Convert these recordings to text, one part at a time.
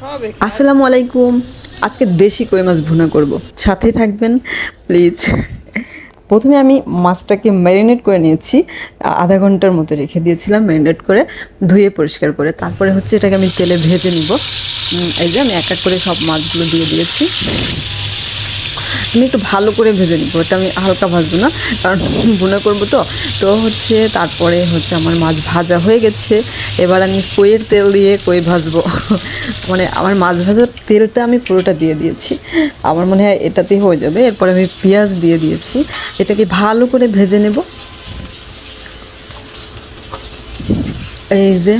আসসালামু আলাইকুম। আজকে দেশি কই মাছ ভুনা করব, সাথেই থাকবেন প্লিজ। প্রথমে আমি মাছটাকে ম্যারিনেট করে নিয়েছি, আধা ঘন্টার মতো রেখে দিয়েছিলাম ম্যারিনেট করে, ধুয়ে পরিষ্কার করে। তারপরে হচ্ছে এটাকে আমি তেলে ভেজে নিব। এই যে আমি এক এক করে সব মাছগুলো দিয়ে দিয়েছি। আমি একটু ভালো করে ভেজে নিব, এটা আমি হালকা ভাজবো না, কারণ ভুনা করবো তো। তো হচ্ছে তারপরে হচ্ছে আমার মাছ ভাজা হয়ে গেছে। এবার আমি কইয়ের তেল দিয়ে কই ভাজবো। মানে আমার মাছ ভাজার তেলটা আমি পুরোটা দিয়ে দিয়েছি, আমার মনে হয় এটাতেই হয়ে যাবে। এরপরে আমি পেঁয়াজ দিয়ে দিয়েছি, এটাকে ভালো করে ভেজে নেব। এই যে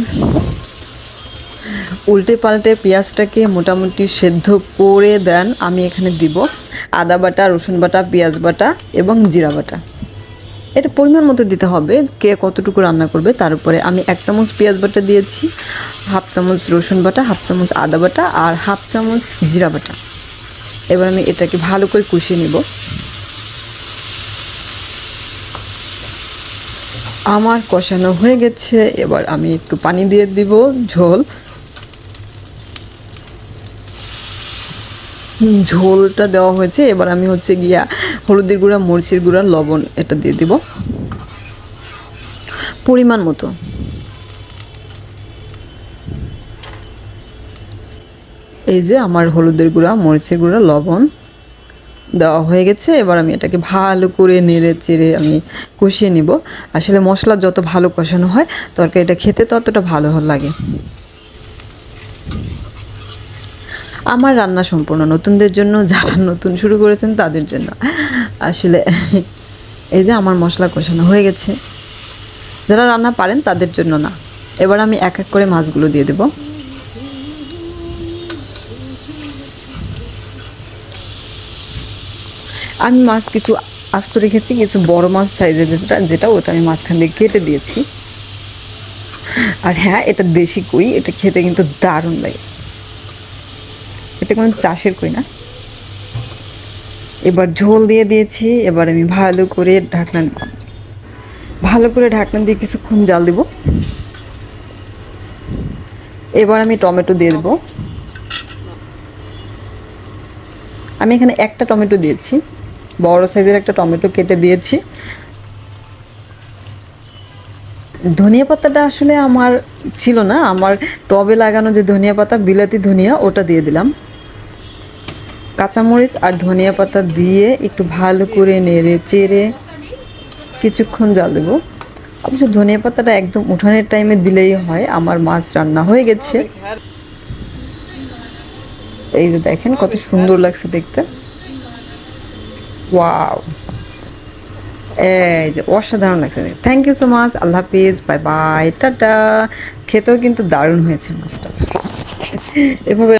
উল্টে পাল্টে পেঁয়াজটাকে মোটামুটি সেদ্ধ করে দেন। আমি এখানে দিব আদা বাটা, রসুন বাটা, পেঁয়াজ বাটা এবং জিরা বাটা। এটা পরিমাণ মতো দিতে হবে, কে কতটুকু রান্না করবে তার উপরে। আমি 1 চামচ পেঁয়াজ বাটা দিয়েছি, হাফ চামচ রসুন বাটা, হাফ চামচ আদা বাটা আর হাফ চামচ জিরা বাটা। এবার আমি এটাকে ভালো করে কষিয়ে নেব। আমার কষানো হয়ে গেছে, এবার আমি একটু পানি দিয়ে দিব, ঝোল। ঝোলটা দেওয়া হয়েছে, এবার আমি হচ্ছে গিয়া হলুদের গুঁড়া, মরিচের গুঁড়া, লবণ এটা দিয়ে দিব পরিমাণ মতো। এই যে আমার হলুদের গুঁড়া, মরিচের গুঁড়া, লবণ দেওয়া হয়ে গেছে। এবার আমি এটাকে ভালো করে নেড়ে চেড়ে আমি কষিয়ে নিব। আসলে মশলা যত ভালো কষানো হয় তরকারিটা খেতে ততটা ভালো লাগে। আমার রান্না সম্পূর্ণ নতুনদের জন্য, যারা নতুন শুরু করেছেন তাদের জন্য। আসলে এই যে আমার মশলা কষানো হয়ে গেছে, যারা রান্না পারেন তাদের জন্য না। এবার আমি এক এক করে মাছগুলো দিয়ে দেব। আমি মাছ কিছু আস্ত রেখেছি, কিছু বড় মাছ সাইজের যেটা ওটা আমি মাঝখান দিয়ে কেটে দিয়েছি। আর হ্যাঁ, এটা দেশি কই, এটা খেতে কিন্তু দারুণ লাগে। এটা কোনো চাষের কই না। এবার ঝোল দিয়ে দিয়েছি, এবার আমি ভালো করে ঢাকনা দিয়ে কিছুক্ষণ জাল দেব। এবার আমি টমেটো দিয়ে দেবো। আমি এখানে একটা টমেটো দিয়েছি, বড় সাইজের একটা টমেটো কেটে দিয়েছি। ধনিয়া পাতাটা আসলে আমার ছিল না, আমার টবে লাগানো যে ধনিয়া পাতা, বিলাতি ধনিয়া, ওটা দিয়ে দিলাম। কাঁচামরিচ আর ধনিয়া পাতা দিয়ে একটু ভালো করে নেড়ে চেড়ে কিছুক্ষণ জাল দেবো। অবশ্য ধনিয়া পাতাটা একদম উঠানের টাইমে দিলেই হয়। আমার মাছ রান্না হয়ে গেছে। এই যে দেখেন কত সুন্দর লাগছে দেখতে, ওয়াও! এই যে অসাধারণ লাগছে। থ্যাংক ইউ সো মাচ, আল্লাহ হাফিজ, বাই বাই, টাটা। খেতেও কিন্তু দারুণ হয়েছে মাছটা। এভাবে